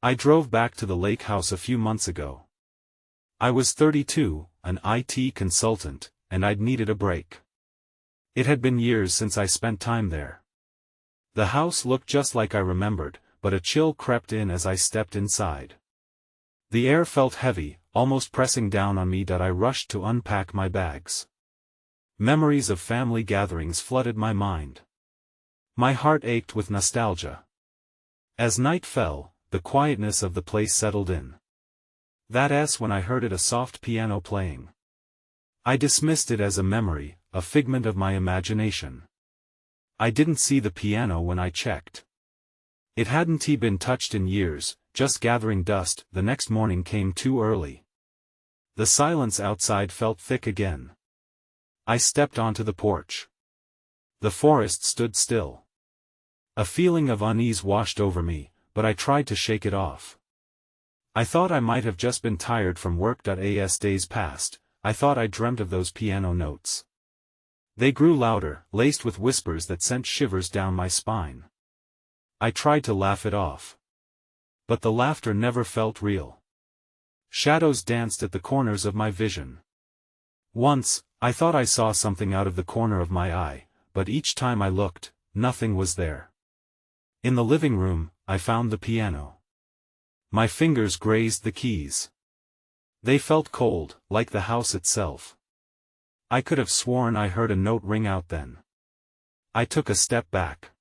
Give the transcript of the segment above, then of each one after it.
I drove back to the lake house a few months ago. I was 32, an IT consultant, and I'd needed a break. It had been years since I spent time there. The house looked just like I remembered, but a chill crept in as I stepped inside. The air felt heavy, almost pressing down on me that I rushed to unpack my bags. Memories of family gatherings flooded my mind. My heart ached with nostalgia. As night fell, the quietness of the place settled in. That's when I heard a soft piano playing. I dismissed it as a memory, a figment of my imagination. I didn't see the piano when I checked. It hadn't been touched in years, just gathering dust. The next morning came too early. The silence outside felt thick again. I stepped onto the porch. The forest stood still. A feeling of unease washed over me, but I tried to shake it off. I thought I might have just been tired from work. As days passed, I thought I dreamt of those piano notes. They grew louder, laced with whispers that sent shivers down my spine. I tried to laugh it off. But the laughter never felt real. Shadows danced at the corners of my vision. Once, I thought I saw something out of the corner of my eye, but each time I looked, nothing was there. In the living room, I found the piano. My fingers grazed the keys. They felt cold, like the house itself. I could have sworn I heard a note ring out then. I took a step back.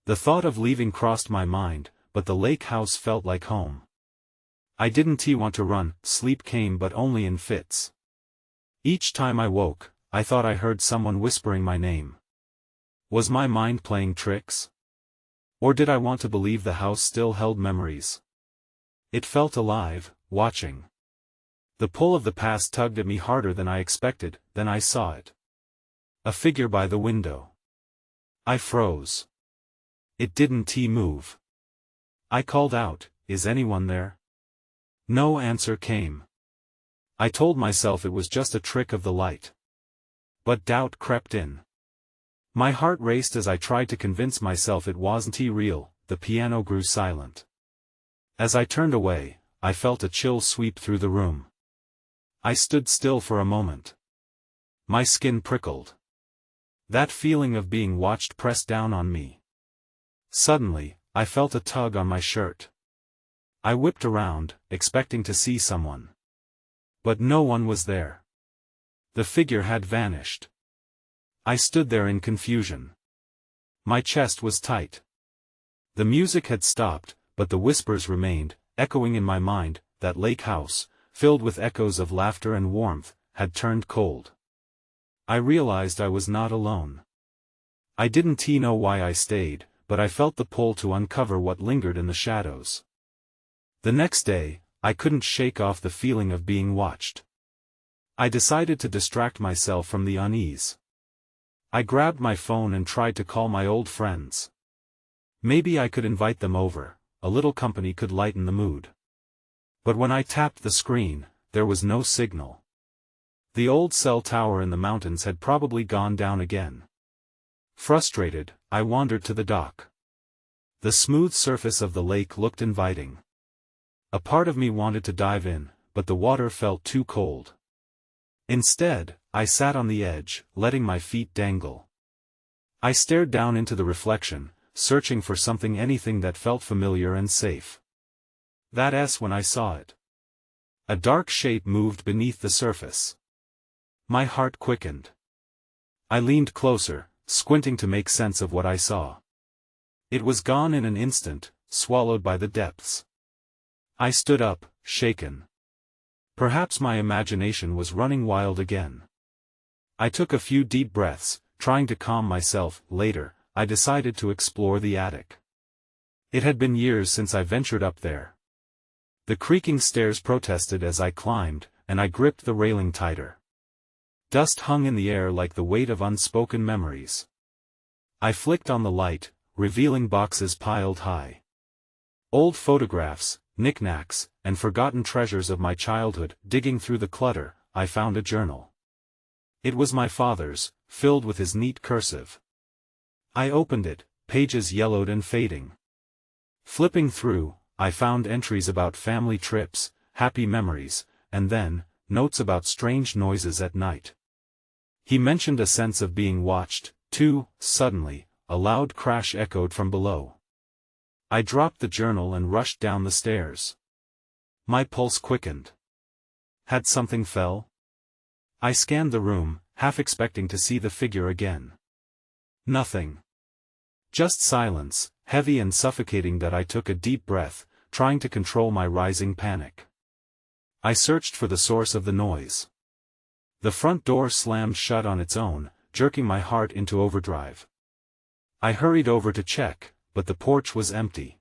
The thought of leaving crossed my mind, but the lake house felt like home. I didn't want to run. Sleep came but only in fits. Each time I woke, I thought I heard someone whispering my name. Was my mind playing tricks? Or did I want to believe the house still held memories? It felt alive, watching. The pull of the past tugged at me harder than I expected. Then I saw it. A figure by the window. I froze. It didn't move. I called out, "Is anyone there?" No answer came. I told myself it was just a trick of the light. But doubt crept in. My heart raced as I tried to convince myself it wasn't real. The piano grew silent. As I turned away, I felt a chill sweep through the room. I stood still for a moment. My skin prickled. That feeling of being watched pressed down on me. Suddenly, I felt a tug on my shirt. I whipped around, expecting to see someone. But no one was there. The figure had vanished. I stood there in confusion. My chest was tight. The music had stopped, but the whispers remained, echoing in my mind. That lake house, filled with echoes of laughter and warmth, had turned cold. I realized I was not alone. I didn't know why I stayed, but I felt the pull to uncover what lingered in the shadows. The next day, I couldn't shake off the feeling of being watched. I decided to distract myself from the unease. I grabbed my phone and tried to call my old friends. Maybe I could invite them over, a little company could lighten the mood. But when I tapped the screen, there was no signal. The old cell tower in the mountains had probably gone down again. Frustrated, I wandered to the dock. The smooth surface of the lake looked inviting. A part of me wanted to dive in, but the water felt too cold. Instead, I sat on the edge, letting my feet dangle. I stared down into the reflection, searching for anything that felt familiar and safe. That's when I saw it. A dark shape moved beneath the surface. My heart quickened. I leaned closer, squinting to make sense of what I saw. It was gone in an instant, swallowed by the depths. I stood up, shaken. Perhaps my imagination was running wild again. I took a few deep breaths, trying to calm myself. Later, I decided to explore the attic. It had been years since I ventured up there. The creaking stairs protested as I climbed, and I gripped the railing tighter. Dust hung in the air like the weight of unspoken memories. I flicked on the light, revealing boxes piled high. Old photographs, knickknacks, and forgotten treasures of my childhood. Digging through the clutter, I found a journal. It was my father's, filled with his neat cursive. I opened it, pages yellowed and fading. Flipping through, I found entries about family trips, happy memories, and then, notes about strange noises at night. He mentioned a sense of being watched, too. Suddenly, a loud crash echoed from below. I dropped the journal and rushed down the stairs. My pulse quickened. Had something fell? I scanned the room, half expecting to see the figure again. Nothing. Just silence, heavy and suffocating. That I took a deep breath, trying to control my rising panic. I searched for the source of the noise. The front door slammed shut on its own, jerking my heart into overdrive. I hurried over to check, but the porch was empty.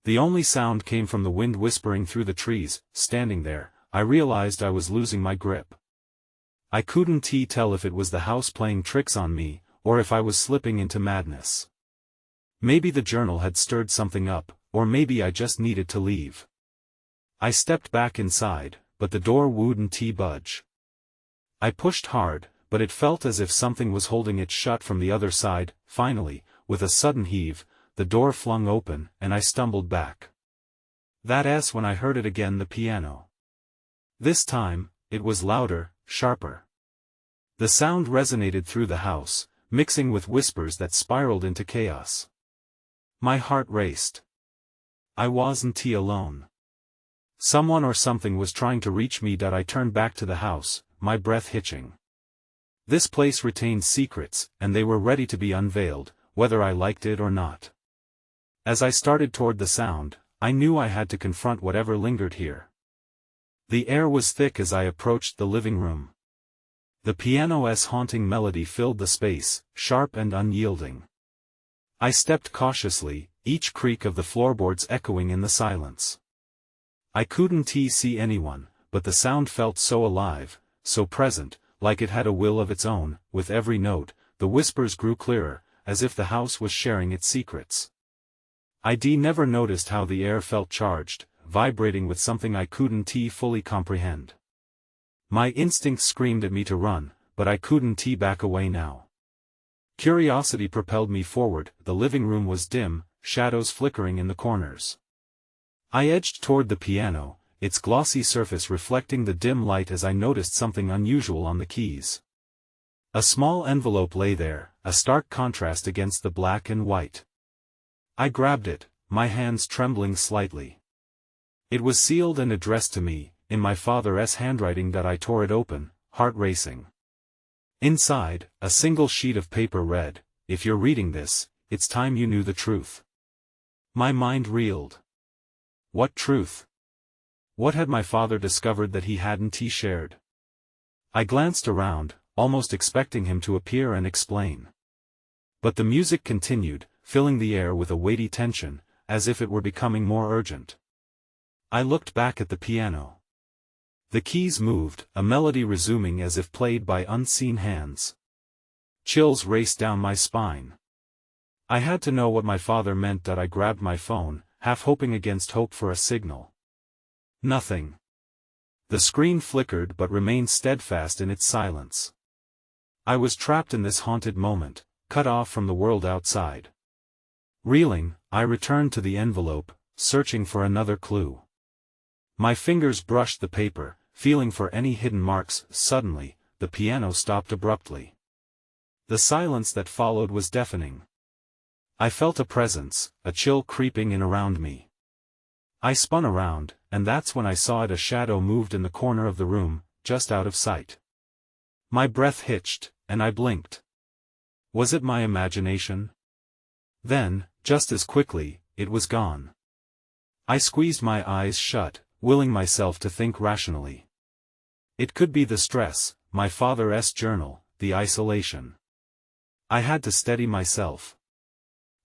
The only sound came from the wind whispering through the trees. Standing there, I realized I was losing my grip. I couldn't tell if it was the house playing tricks on me, or if I was slipping into madness. Maybe the journal had stirred something up, or maybe I just needed to leave. I stepped back inside, but the door wouldn't budge. I pushed hard, but it felt as if something was holding it shut from the other side. Finally, with a sudden heave, the door flung open, and I stumbled back. That's when I heard it again, the piano. This time, it was louder, sharper. The sound resonated through the house, mixing with whispers that spiraled into chaos. My heart raced. I wasn't alone. Someone or something was trying to reach me. I turned back to the house, my breath hitching. This place retained secrets, and they were ready to be unveiled, whether I liked it or not. As I started toward the sound, I knew I had to confront whatever lingered here. The air was thick as I approached the living room. The piano's haunting melody filled the space, sharp and unyielding. I stepped cautiously, each creak of the floorboards echoing in the silence. I couldn't see anyone, but the sound felt so alive, so present, like it had a will of its own. With every note, the whispers grew clearer, as if the house was sharing its secrets. I never noticed how the air felt charged, vibrating with something I couldn't fully comprehend. My instincts screamed at me to run, but I couldn't back away now. Curiosity propelled me forward. The living room was dim, shadows flickering in the corners. I edged toward the piano, its glossy surface reflecting the dim light as I noticed something unusual on the keys. A small envelope lay there, a stark contrast against the black and white. I grabbed it, my hands trembling slightly. It was sealed and addressed to me, in my father's handwriting. I tore it open, heart racing. Inside, a single sheet of paper read, "If you're reading this, it's time you knew the truth." My mind reeled. What truth? What had my father discovered that he hadn't shared? I glanced around, almost expecting him to appear and explain. But the music continued, filling the air with a weighty tension, as if it were becoming more urgent. I looked back at the piano. The keys moved, a melody resuming as if played by unseen hands. Chills raced down my spine. I had to know what my father meant. I grabbed my phone, half hoping against hope for a signal. Nothing. The screen flickered but remained steadfast in its silence. I was trapped in this haunted moment, cut off from the world outside. Reeling, I returned to the envelope, searching for another clue. My fingers brushed the paper, feeling for any hidden marks. Suddenly, the piano stopped abruptly. The silence that followed was deafening. I felt a presence, a chill creeping in around me. I spun around, and that's when I saw it. A shadow moved in the corner of the room, just out of sight. My breath hitched, and I blinked. Was it my imagination? Then, just as quickly, it was gone. I squeezed my eyes shut, willing myself to think rationally. It could be the stress, my father's journal, the isolation. I had to steady myself.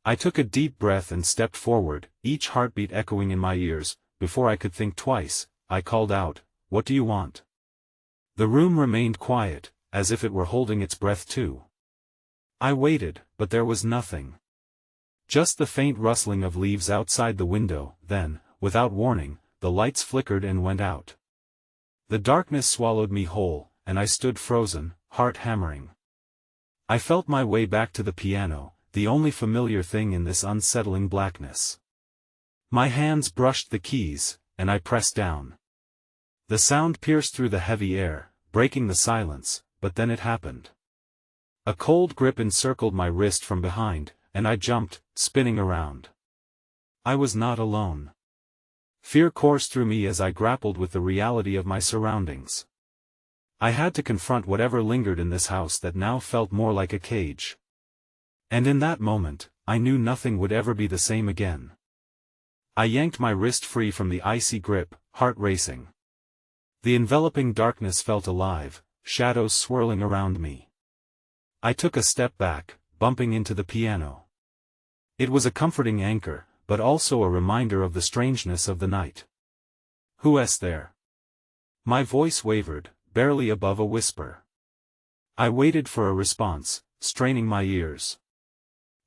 I took a deep breath and stepped forward, each heartbeat echoing in my ears. Before I could think twice, I called out, "What do you want?" The room remained quiet, as if it were holding its breath too. I waited, but there was nothing. Just the faint rustling of leaves outside the window. Then, without warning, the lights flickered and went out. The darkness swallowed me whole, and I stood frozen, heart hammering. I felt my way back to the piano, the only familiar thing in this unsettling blackness. My hands brushed the keys, and I pressed down. The sound pierced through the heavy air, breaking the silence, but then it happened. A cold grip encircled my wrist from behind, and I jumped, spinning around. I was not alone. Fear coursed through me as I grappled with the reality of my surroundings. I had to confront whatever lingered in this house that now felt more like a cage. And in that moment, I knew nothing would ever be the same again. I yanked my wrist free from the icy grip, heart racing. The enveloping darkness felt alive, shadows swirling around me. I took a step back, bumping into the piano. It was a comforting anchor, but also a reminder of the strangeness of the night. "Who's there?" My voice wavered, barely above a whisper. I waited for a response, straining my ears.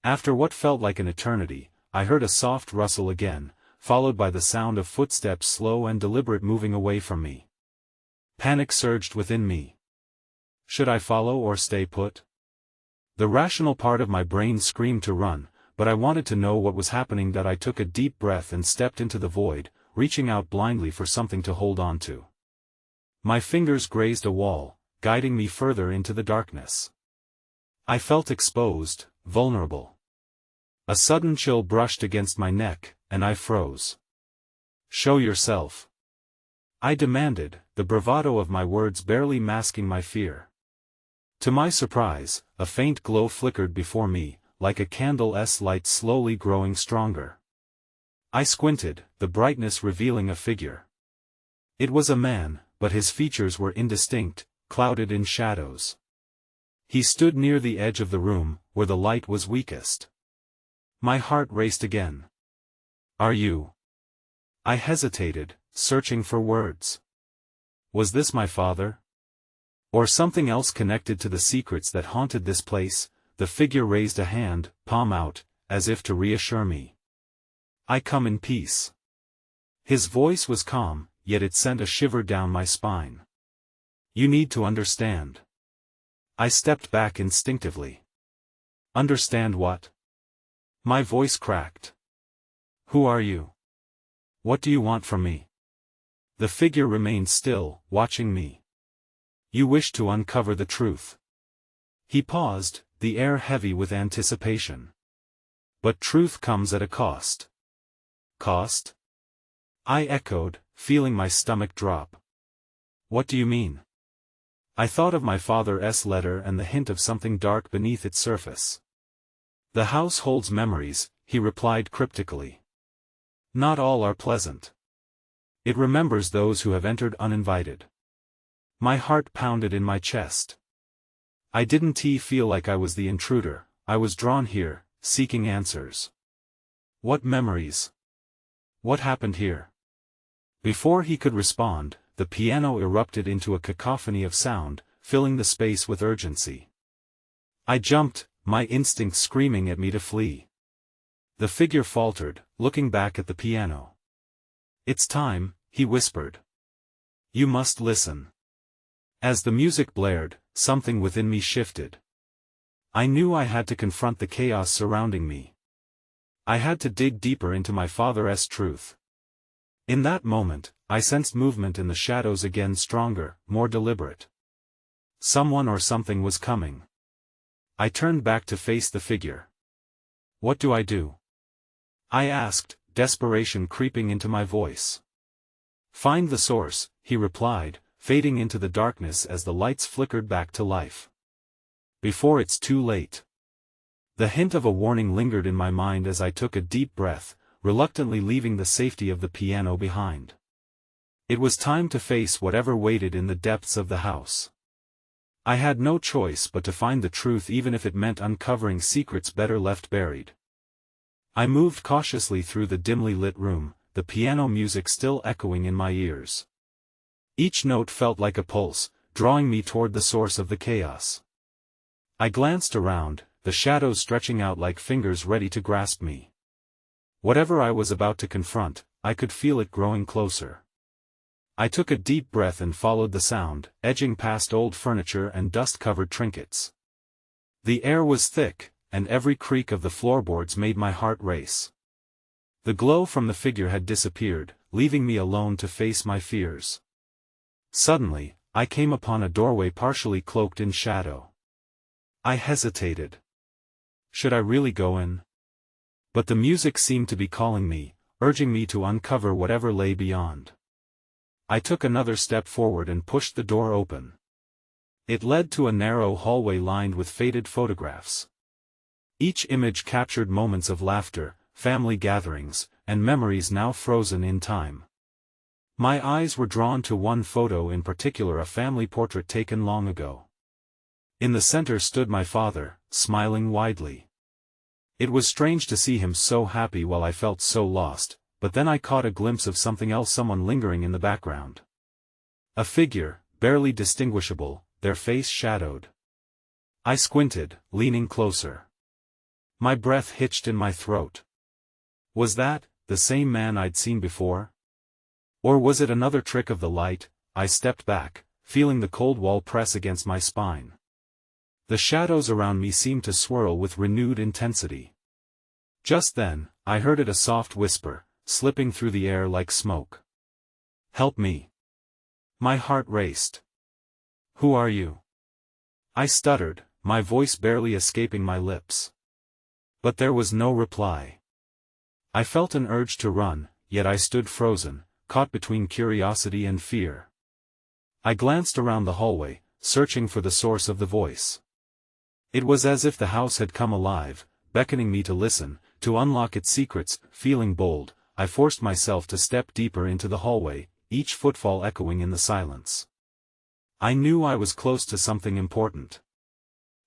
After what felt like an eternity, I heard a soft rustle again, followed by the sound of footsteps slow and deliberate moving away from me. Panic surged within me. Should I follow or stay put? The rational part of my brain screamed to run, but I wanted to know what was happening. That I took a deep breath and stepped into the void, reaching out blindly for something to hold on to. My fingers grazed a wall, guiding me further into the darkness. I felt exposed, vulnerable. A sudden chill brushed against my neck, and I froze. "Show yourself," I demanded, the bravado of my words barely masking my fear. To my surprise, a faint glow flickered before me, like a candle's light slowly growing stronger. I squinted, the brightness revealing a figure. It was a man, but his features were indistinct, clouded in shadows. He stood near the edge of the room, where the light was weakest. My heart raced again. "Are you?" I hesitated, searching for words. Was this my father? Or something else connected to the secrets that haunted this place? The figure raised a hand, palm out, as if to reassure me. "I come in peace." His voice was calm, yet it sent a shiver down my spine. "You need to understand." I stepped back instinctively. "Understand what?" My voice cracked. "Who are you? What do you want from me?" The figure remained still, watching me. "You wish to uncover the truth." He paused, the air heavy with anticipation. "But truth comes at a cost." "Cost?" I echoed, feeling my stomach drop. "What do you mean?" I thought of my father's letter and the hint of something dark beneath its surface. "The house holds memories," he replied cryptically. "Not all are pleasant. It remembers those who have entered uninvited." My heart pounded in my chest. I didn't feel like I was the intruder. I was drawn here, seeking answers. "What memories? What happened here?" Before he could respond, the piano erupted into a cacophony of sound, filling the space with urgency. I jumped, my instincts screaming at me to flee. The figure faltered, looking back at the piano. "It's time," he whispered. "You must listen." As the music blared, something within me shifted. I knew I had to confront the chaos surrounding me. I had to dig deeper into my father's truth. In that moment, I sensed movement in the shadows again, stronger, more deliberate. Someone or something was coming. I turned back to face the figure. "What do I do?" I asked, desperation creeping into my voice. "Find the source," he replied, fading into the darkness as the lights flickered back to life. "Before it's too late." The hint of a warning lingered in my mind as I took a deep breath, reluctantly leaving the safety of the piano behind. It was time to face whatever waited in the depths of the house. I had no choice but to find the truth, even if it meant uncovering secrets better left buried. I moved cautiously through the dimly lit room, the piano music still echoing in my ears. Each note felt like a pulse, drawing me toward the source of the chaos. I glanced around, the shadows stretching out like fingers ready to grasp me. Whatever I was about to confront, I could feel it growing closer. I took a deep breath and followed the sound, edging past old furniture and dust-covered trinkets. The air was thick, and every creak of the floorboards made my heart race. The glow from the figure had disappeared, leaving me alone to face my fears. Suddenly, I came upon a doorway partially cloaked in shadow. I hesitated. Should I really go in? But the music seemed to be calling me, urging me to uncover whatever lay beyond. I took another step forward and pushed the door open. It led to a narrow hallway lined with faded photographs. Each image captured moments of laughter, family gatherings, and memories now frozen in time. My eyes were drawn to one photo in particular, a family portrait taken long ago. In the center stood my father, smiling widely. It was strange to see him so happy while I felt so lost, but then I caught a glimpse of something else, someone lingering in the background. A figure, barely distinguishable, their face shadowed. I squinted, leaning closer. My breath hitched in my throat. Was that the same man I'd seen before? Or was it another trick of the light? I stepped back, feeling the cold wall press against my spine. The shadows around me seemed to swirl with renewed intensity. Just then, I heard a soft whisper, slipping through the air like smoke. "Help me." My heart raced. "Who are you?" I stuttered, my voice barely escaping my lips. But there was no reply. I felt an urge to run, yet I stood frozen, caught between curiosity and fear. I glanced around the hallway, searching for the source of the voice. It was as if the house had come alive, beckoning me to listen, to unlock its secrets. Feeling bold, I forced myself to step deeper into the hallway, each footfall echoing in the silence. I knew I was close to something important.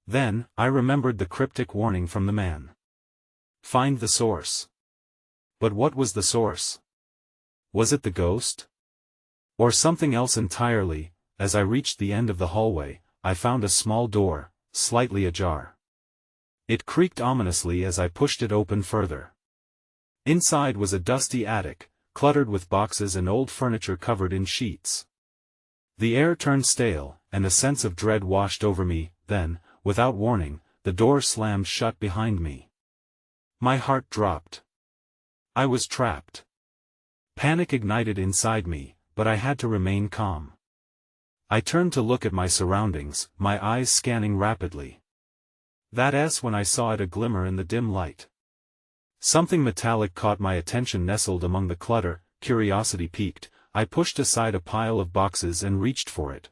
Then, I remembered the cryptic warning from the man. Find the source. But what was the source? Was it the ghost? Or something else entirely? As I reached the end of the hallway, I found a small door, slightly ajar. It creaked ominously as I pushed it open further. Inside was a dusty attic, cluttered with boxes and old furniture covered in sheets. The air turned stale, and a sense of dread washed over me. Then, without warning, the door slammed shut behind me. My heart dropped. I was trapped. Panic ignited inside me, but I had to remain calm. I turned to look at my surroundings, my eyes scanning rapidly. That's when I saw it, a glimmer in the dim light. Something metallic caught my attention, nestled among the clutter. Curiosity piqued, I pushed aside a pile of boxes and reached for it.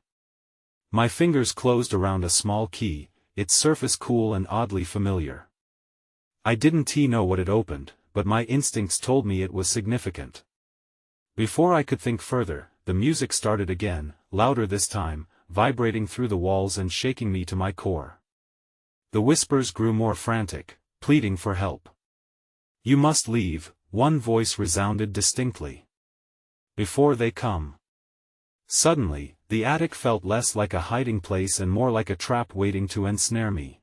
My fingers closed around a small key, its surface cool and oddly familiar. I didn't know what it opened, but my instincts told me it was significant. Before I could think further, the music started again, louder this time, vibrating through the walls and shaking me to my core. The whispers grew more frantic, pleading for help. "You must leave," one voice resounded distinctly. "Before they come." Suddenly, the attic felt less like a hiding place and more like a trap waiting to ensnare me.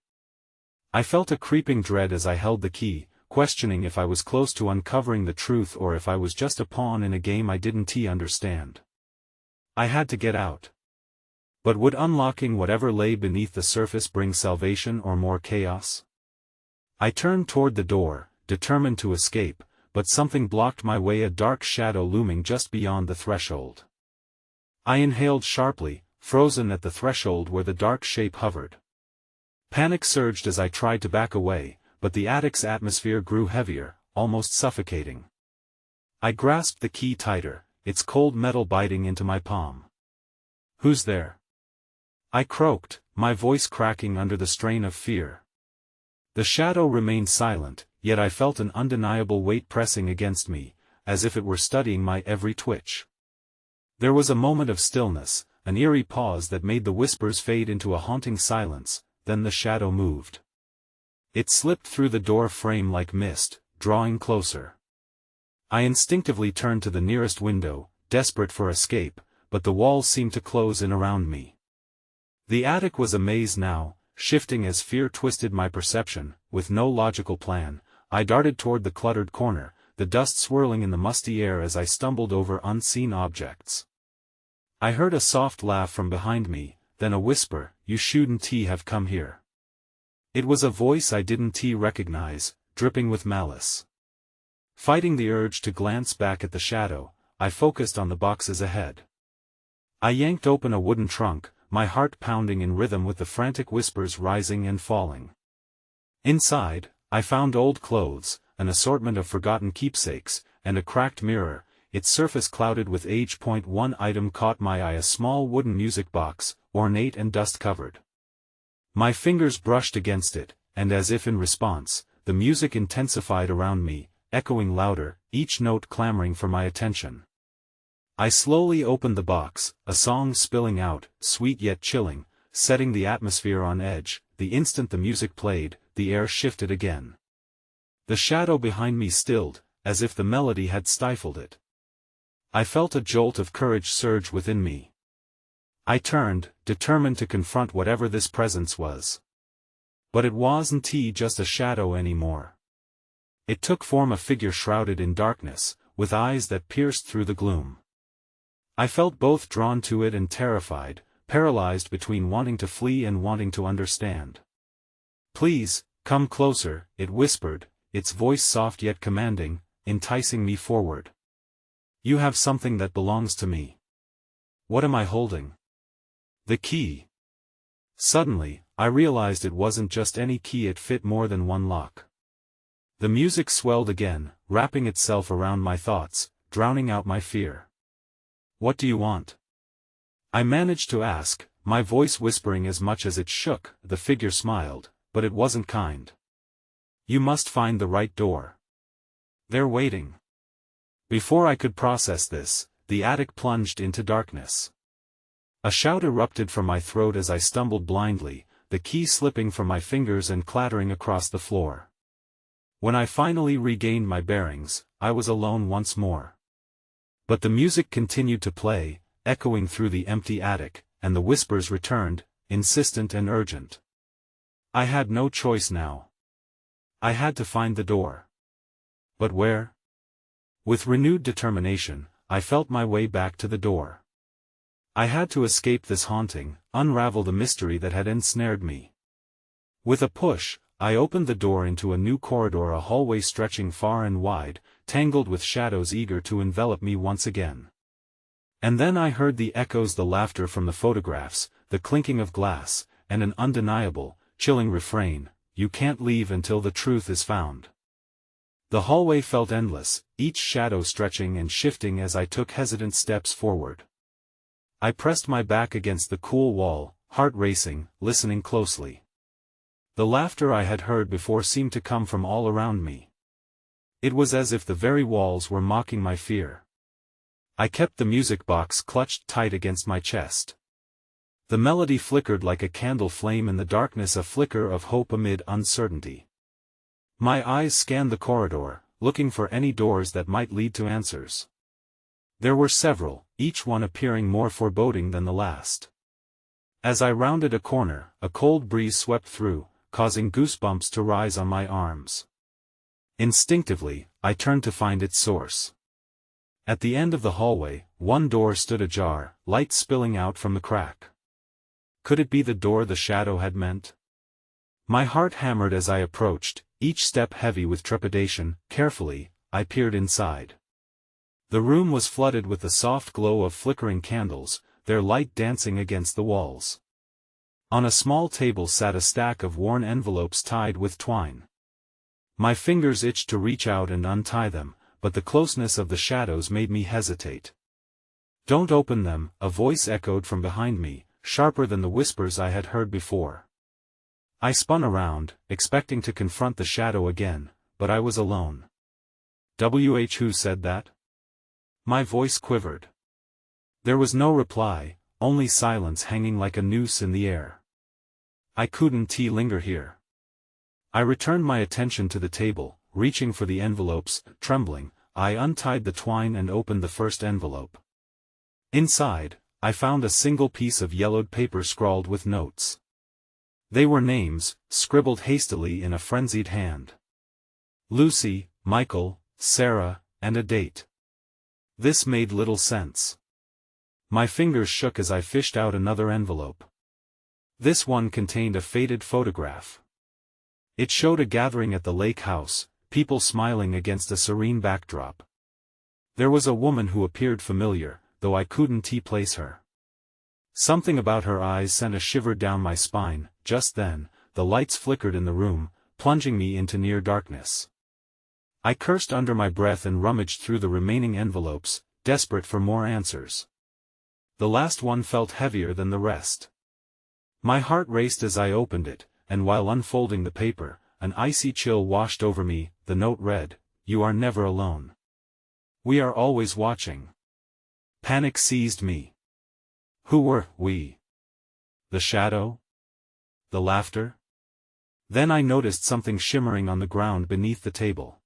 I felt a creeping dread as I held the key, questioning if I was close to uncovering the truth or if I was just a pawn in a game I didn't understand. I had to get out. But would unlocking whatever lay beneath the surface bring salvation or more chaos? I turned toward the door, determined to escape, but something blocked my way, a dark shadow looming just beyond the threshold. I inhaled sharply, frozen at the threshold where the dark shape hovered. Panic surged as I tried to back away, but the attic's atmosphere grew heavier, almost suffocating. I grasped the key tighter, its cold metal biting into my palm. "Who's there?" I croaked, my voice cracking under the strain of fear. The shadow remained silent, yet I felt an undeniable weight pressing against me, as if it were studying my every twitch. There was a moment of stillness, an eerie pause that made the whispers fade into a haunting silence. Then the shadow moved. It slipped through the door frame like mist, drawing closer. I instinctively turned to the nearest window, desperate for escape, but the walls seemed to close in around me. The attic was a maze now, shifting as fear twisted my perception. With no logical plan, I darted toward the cluttered corner, the dust swirling in the musty air as I stumbled over unseen objects. I heard a soft laugh from behind me, then a whisper, "You shouldn't have come here." It was a voice I didn't recognize, dripping with malice. Fighting the urge to glance back at the shadow, I focused on the boxes ahead. I yanked open a wooden trunk, my heart pounding in rhythm with the frantic whispers rising and falling. Inside, I found old clothes, an assortment of forgotten keepsakes, and a cracked mirror, its surface clouded with age. One item caught my eye: a small wooden music box, ornate and dust-covered. My fingers brushed against it, and as if in response, the music intensified around me, echoing louder, each note clamoring for my attention. I slowly opened the box, a song spilling out, sweet yet chilling, setting the atmosphere on edge. The instant the music played, the air shifted again. The shadow behind me stilled, as if the melody had stifled it. I felt a jolt of courage surge within me. I turned, determined to confront whatever this presence was. But it wasn't just a shadow anymore. It took form: a figure shrouded in darkness, with eyes that pierced through the gloom. I felt both drawn to it and terrified, paralyzed between wanting to flee and wanting to understand. "Please, come closer," it whispered, its voice soft yet commanding, enticing me forward. "You have something that belongs to me." What am I holding? The key. Suddenly, I realized it wasn't just any key, it fit more than one lock. The music swelled again, wrapping itself around my thoughts, drowning out my fear. "What do you want?" I managed to ask, my voice whispering as much as it shook. The figure smiled, but it wasn't kind. "You must find the right door. They're waiting." Before I could process this, the attic plunged into darkness. A shout erupted from my throat as I stumbled blindly, the key slipping from my fingers and clattering across the floor. When I finally regained my bearings, I was alone once more. But the music continued to play, echoing through the empty attic, and the whispers returned, insistent and urgent. I had no choice now. I had to find the door. But where? With renewed determination, I felt my way back to the door. I had to escape this haunting, unravel the mystery that had ensnared me. With a push, I opened the door into a new corridor, a hallway stretching far and wide, tangled with shadows eager to envelop me once again. And then I heard the echoes, the laughter from the photographs, the clinking of glass, and an undeniable, chilling refrain: "You can't leave until the truth is found." The hallway felt endless, each shadow stretching and shifting as I took hesitant steps forward. I pressed my back against the cool wall, heart racing, listening closely. The laughter I had heard before seemed to come from all around me. It was as if the very walls were mocking my fear. I kept the music box clutched tight against my chest. The melody flickered like a candle flame in the darkness, a flicker of hope amid uncertainty. My eyes scanned the corridor, looking for any doors that might lead to answers. There were several, each one appearing more foreboding than the last. As I rounded a corner, a cold breeze swept through, causing goosebumps to rise on my arms. Instinctively, I turned to find its source. At the end of the hallway, one door stood ajar, light spilling out from the crack. Could it be the door the shadow had meant? My heart hammered as I approached, each step heavy with trepidation. Carefully, I peered inside. The room was flooded with the soft glow of flickering candles, their light dancing against the walls. On a small table sat a stack of worn envelopes tied with twine. My fingers itched to reach out and untie them, but the closeness of the shadows made me hesitate. "Don't open them," a voice echoed from behind me, sharper than the whispers I had heard before. I spun around, expecting to confront the shadow again, but I was alone. Who said that?" My voice quivered. There was no reply, only silence hanging like a noose in the air. I couldn't linger here. I returned my attention to the table, reaching for the envelopes. Trembling, I untied the twine and opened the first envelope. Inside, I found a single piece of yellowed paper scrawled with notes. They were names, scribbled hastily in a frenzied hand. Lucy, Michael, Sarah, and a date. This made little sense. My fingers shook as I fished out another envelope. This one contained a faded photograph. It showed a gathering at the lake house, people smiling against a serene backdrop. There was a woman who appeared familiar, though I couldn't place her. Something about her eyes sent a shiver down my spine. Just then, the lights flickered in the room, plunging me into near darkness. I cursed under my breath and rummaged through the remaining envelopes, desperate for more answers. The last one felt heavier than the rest. My heart raced as I opened it, and while unfolding the paper, an icy chill washed over me. The note read, "You are never alone. We are always watching." Panic seized me. Who were we? The shadow? The laughter? Then I noticed something shimmering on the ground beneath the table.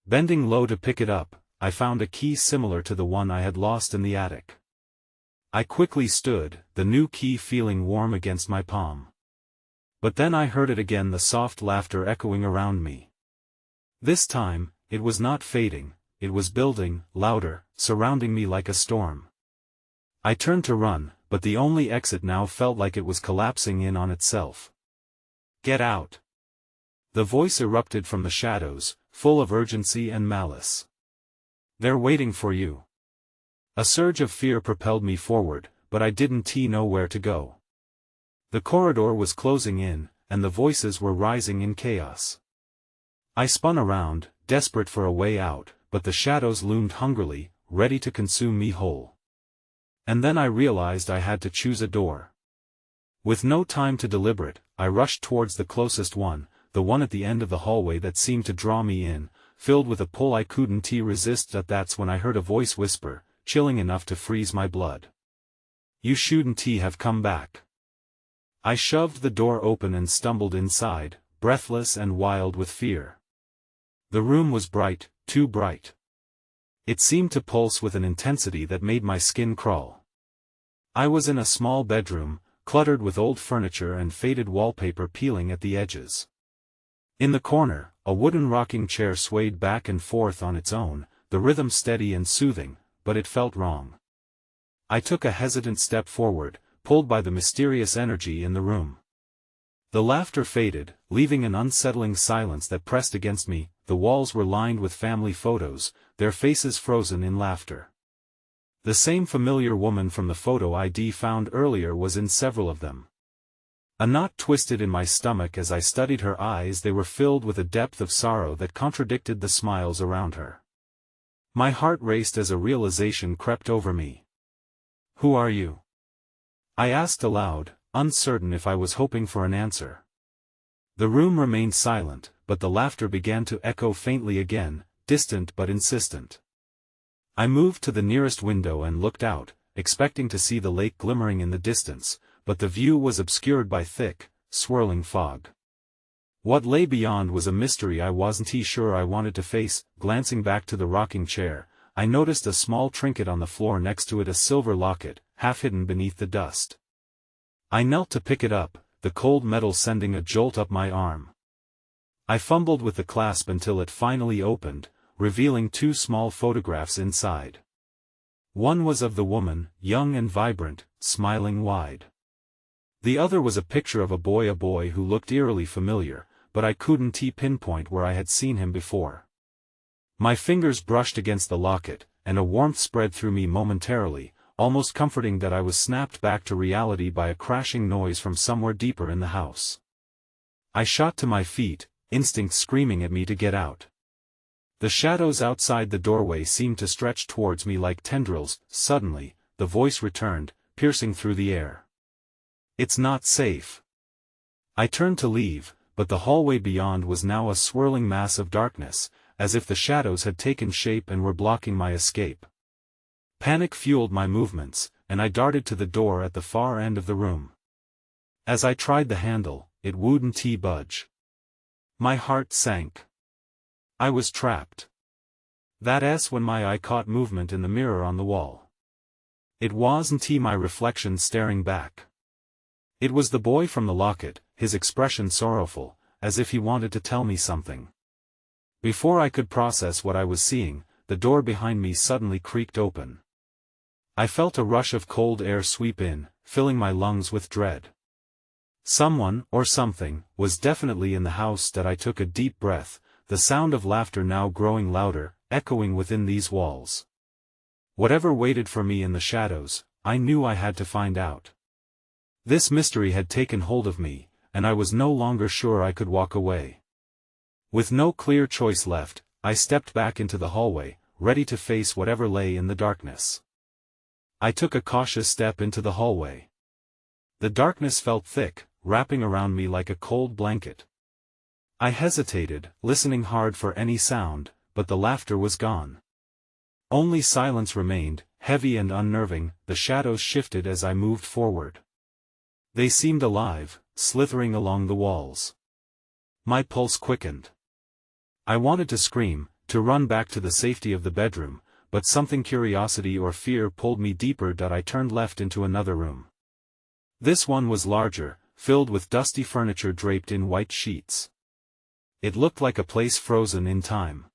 Bending low to pick it up, I found a key similar to the one I had lost in the attic. I quickly stood, the new key feeling warm against my palm. But then I heard it again, the soft laughter echoing around me. This time, it was not fading, it was building, louder, surrounding me like a storm. I turned to run, but the only exit now felt like it was collapsing in on itself. "Get out!" The voice erupted from the shadows, full of urgency and malice. "They're waiting for you." A surge of fear propelled me forward, but I didn't know where to go. The corridor was closing in, and the voices were rising in chaos. I spun around, desperate for a way out, but the shadows loomed hungrily, ready to consume me whole. And then I realized I had to choose a door. With no time to deliberate, I rushed towards the closest one, the one at the end of the hallway that seemed to draw me in, filled with a pull I couldn't resist. That's when I heard a voice whisper, chilling enough to freeze my blood. "You shouldn't have come back." I shoved the door open and stumbled inside, breathless and wild with fear. The room was bright, too bright. It seemed to pulse with an intensity that made my skin crawl. I was in a small bedroom, cluttered with old furniture and faded wallpaper peeling at the edges. In the corner, a wooden rocking chair swayed back and forth on its own, the rhythm steady and soothing, but it felt wrong. I took a hesitant step forward, pulled by the mysterious energy in the room. The laughter faded, leaving an unsettling silence that pressed against me. The walls were lined with family photos, their faces frozen in laughter. The same familiar woman from the photo ID found earlier was in several of them. A knot twisted in my stomach as I studied her eyes. They were filled with a depth of sorrow that contradicted the smiles around her. My heart raced as a realization crept over me. "Who are you?" I asked aloud, uncertain if I was hoping for an answer. The room remained silent, but the laughter began to echo faintly again, distant but insistent. I moved to the nearest window and looked out, expecting to see the lake glimmering in the distance, but the view was obscured by thick, swirling fog. What lay beyond was a mystery I wasn't sure I wanted to face. Glancing back to the rocking chair, I noticed a small trinket on the floor next to it, a silver locket, half hidden beneath the dust. I knelt to pick it up, the cold metal sending a jolt up my arm. I fumbled with the clasp until it finally opened, revealing two small photographs inside. One was of the woman, young and vibrant, smiling wide. The other was a picture of a boy who looked eerily familiar, but I couldn't pinpoint where I had seen him before. My fingers brushed against the locket, and a warmth spread through me momentarily, almost comforting that I was snapped back to reality by a crashing noise from somewhere deeper in the house. I shot to my feet, instinct screaming at me to get out. The shadows outside the doorway seemed to stretch towards me like tendrils. Suddenly, the voice returned, piercing through the air. "It's not safe." I turned to leave, but the hallway beyond was now a swirling mass of darkness, as if the shadows had taken shape and were blocking my escape. Panic fueled my movements, and I darted to the door at the far end of the room. As I tried the handle, it wouldn't budge. My heart sank. I was trapped. That's when my eye caught movement in the mirror on the wall. It wasn't my reflection staring back. It was the boy from the locket, his expression sorrowful, as if he wanted to tell me something. Before I could process what I was seeing, the door behind me suddenly creaked open. I felt a rush of cold air sweep in, filling my lungs with dread. Someone, or something, was definitely in the house. That I took a deep breath, the sound of laughter now growing louder, echoing within these walls. Whatever waited for me in the shadows, I knew I had to find out. This mystery had taken hold of me, and I was no longer sure I could walk away. With no clear choice left, I stepped back into the hallway, ready to face whatever lay in the darkness. I took a cautious step into the hallway. The darkness felt thick, wrapping around me like a cold blanket. I hesitated, listening hard for any sound, but the laughter was gone. Only silence remained, heavy and unnerving. The shadows shifted as I moved forward. They seemed alive, slithering along the walls. My pulse quickened. I wanted to scream, to run back to the safety of the bedroom, but something, curiosity or fear, pulled me deeper. I turned left into another room. This one was larger, filled with dusty furniture draped in white sheets. It looked like a place frozen in time.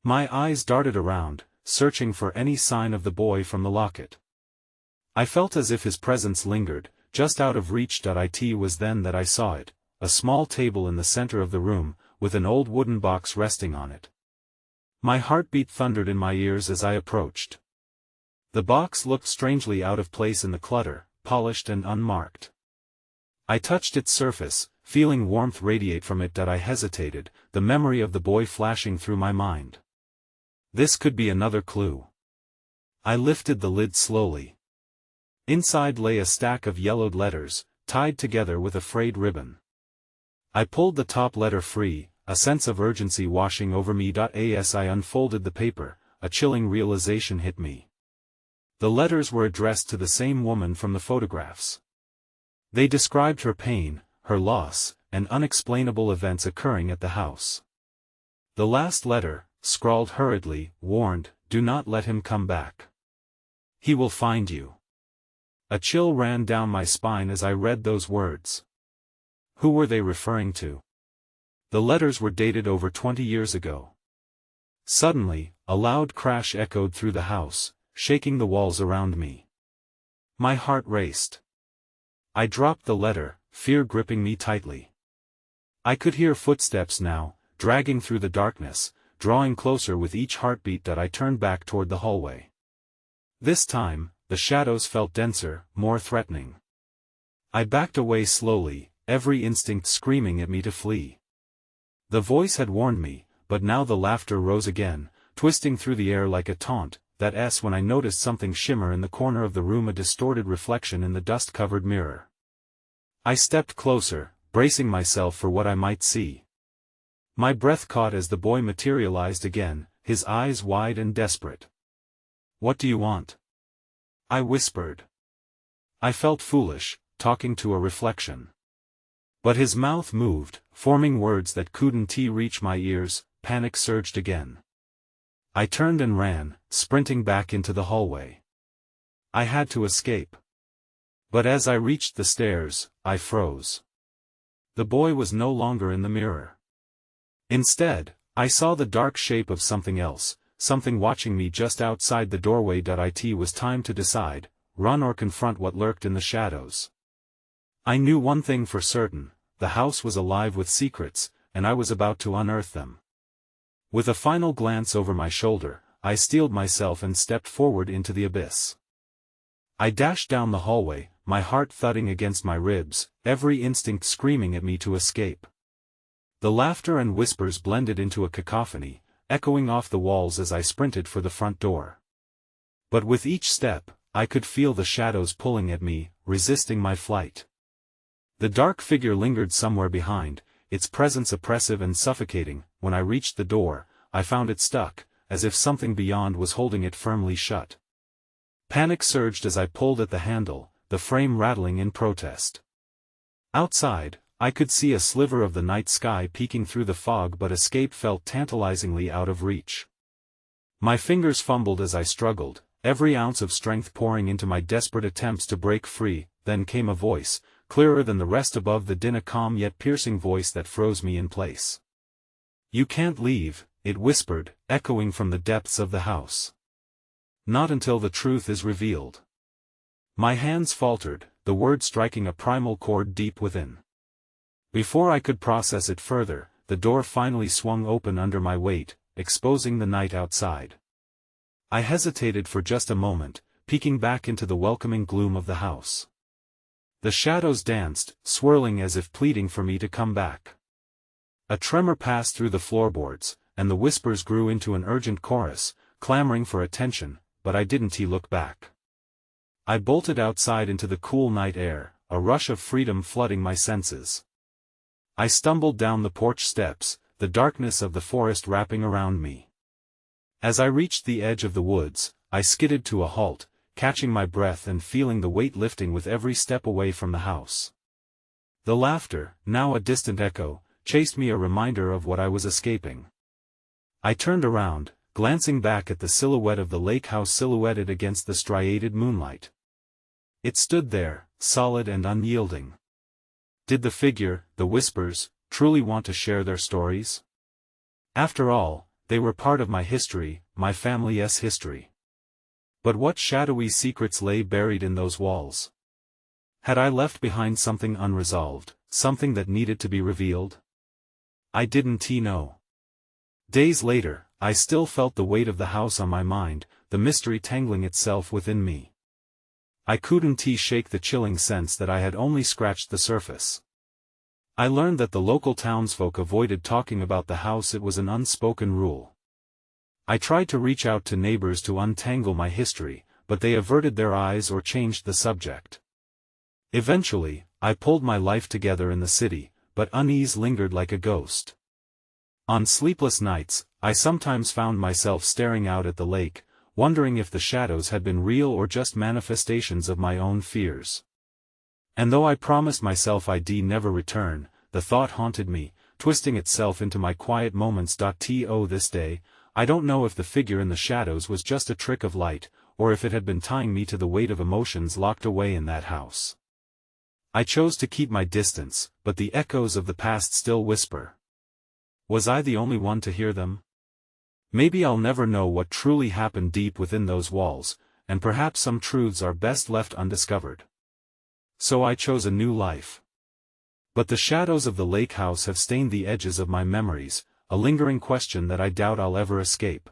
My eyes darted around, searching for any sign of the boy from the locket. I felt as if his presence lingered, just out of reach. It was then that I saw it, a small table in the center of the room, with an old wooden box resting on it. My heartbeat thundered in my ears as I approached. The box looked strangely out of place in the clutter, polished and unmarked. I touched its surface, feeling warmth radiate from it. I hesitated, the memory of the boy flashing through my mind. This could be another clue. I lifted the lid slowly. Inside lay a stack of yellowed letters, tied together with a frayed ribbon. I pulled the top letter free, a sense of urgency washing over me. As I unfolded the paper, a chilling realization hit me. The letters were addressed to the same woman from the photographs. They described her pain, her loss, and unexplainable events occurring at the house. The last letter, scrawled hurriedly, warned, "Do not let him come back. He will find you." A chill ran down my spine as I read those words. Who were they referring to? The letters were dated over 20 years ago. Suddenly, a loud crash echoed through the house, shaking the walls around me. My heart raced. I dropped the letter, fear gripping me tightly. I could hear footsteps now, dragging through the darkness, drawing closer with each heartbeat. I turned back toward the hallway. This time, the shadows felt denser, more threatening. I backed away slowly, every instinct screaming at me to flee. The voice had warned me, but now the laughter rose again, twisting through the air like a taunt. When I noticed something shimmer in the corner of the room, a distorted reflection in the dust-covered mirror. I stepped closer, bracing myself for what I might see. My breath caught as the boy materialized again, his eyes wide and desperate. "What do you want?" I whispered. I felt foolish, talking to a reflection. But his mouth moved, forming words that couldn't reach my ears. Panic surged again. I turned and ran, sprinting back into the hallway. I had to escape. But as I reached the stairs, I froze. The boy was no longer in the mirror. Instead, I saw the dark shape of something else, something watching me just outside the doorway. It was time to decide, run or confront what lurked in the shadows. I knew one thing for certain, the house was alive with secrets, and I was about to unearth them. With a final glance over my shoulder, I steeled myself and stepped forward into the abyss. I dashed down the hallway, my heart thudding against my ribs, every instinct screaming at me to escape. The laughter and whispers blended into a cacophony, echoing off the walls as I sprinted for the front door. But with each step, I could feel the shadows pulling at me, resisting my flight. The dark figure lingered somewhere behind, its presence oppressive and suffocating. When I reached the door, I found it stuck, as if something beyond was holding it firmly shut. Panic surged as I pulled at the handle, the frame rattling in protest. Outside, I could see a sliver of the night sky peeking through the fog, but escape felt tantalizingly out of reach. My fingers fumbled as I struggled, every ounce of strength pouring into my desperate attempts to break free. Then came a voice, clearer than the rest above the din, a calm yet piercing voice that froze me in place. "You can't leave," it whispered, echoing from the depths of the house. "Not until the truth is revealed." My hands faltered, the word striking a primal chord deep within. Before I could process it further, the door finally swung open under my weight, exposing the night outside. I hesitated for just a moment, peeking back into the welcoming gloom of the house. The shadows danced, swirling as if pleading for me to come back. A tremor passed through the floorboards, and the whispers grew into an urgent chorus, clamoring for attention, but I didn't look back. I bolted outside into the cool night air, a rush of freedom flooding my senses. I stumbled down the porch steps, the darkness of the forest wrapping around me. As I reached the edge of the woods, I skidded to a halt, catching my breath and feeling the weight lifting with every step away from the house. The laughter, now a distant echo, chased me, a reminder of what I was escaping. I turned around, glancing back at the silhouette of the lake house silhouetted against the striated moonlight. It stood there, solid and unyielding. Did the figure, the whispers, truly want to share their stories? After all, they were part of my history, my family's history. But what shadowy secrets lay buried in those walls? Had I left behind something unresolved, something that needed to be revealed? I didn't know. Days later, I still felt the weight of the house on my mind, the mystery tangling itself within me. I couldn't shake the chilling sense that I had only scratched the surface. I learned that the local townsfolk avoided talking about the house. It was an unspoken rule. I tried to reach out to neighbors to untangle my history, but they averted their eyes or changed the subject. Eventually, I pulled my life together in the city, but unease lingered like a ghost. On sleepless nights, I sometimes found myself staring out at the lake, wondering if the shadows had been real or just manifestations of my own fears. And though I promised myself I'd never return, the thought haunted me, twisting itself into my quiet moments. To this day, I don't know if the figure in the shadows was just a trick of light, or if it had been tying me to the weight of emotions locked away in that house. I chose to keep my distance, but the echoes of the past still whisper. Was I the only one to hear them? Maybe I'll never know what truly happened deep within those walls, and perhaps some truths are best left undiscovered. So I chose a new life. But the shadows of the lake house have stained the edges of my memories, a lingering question that I doubt I'll ever escape.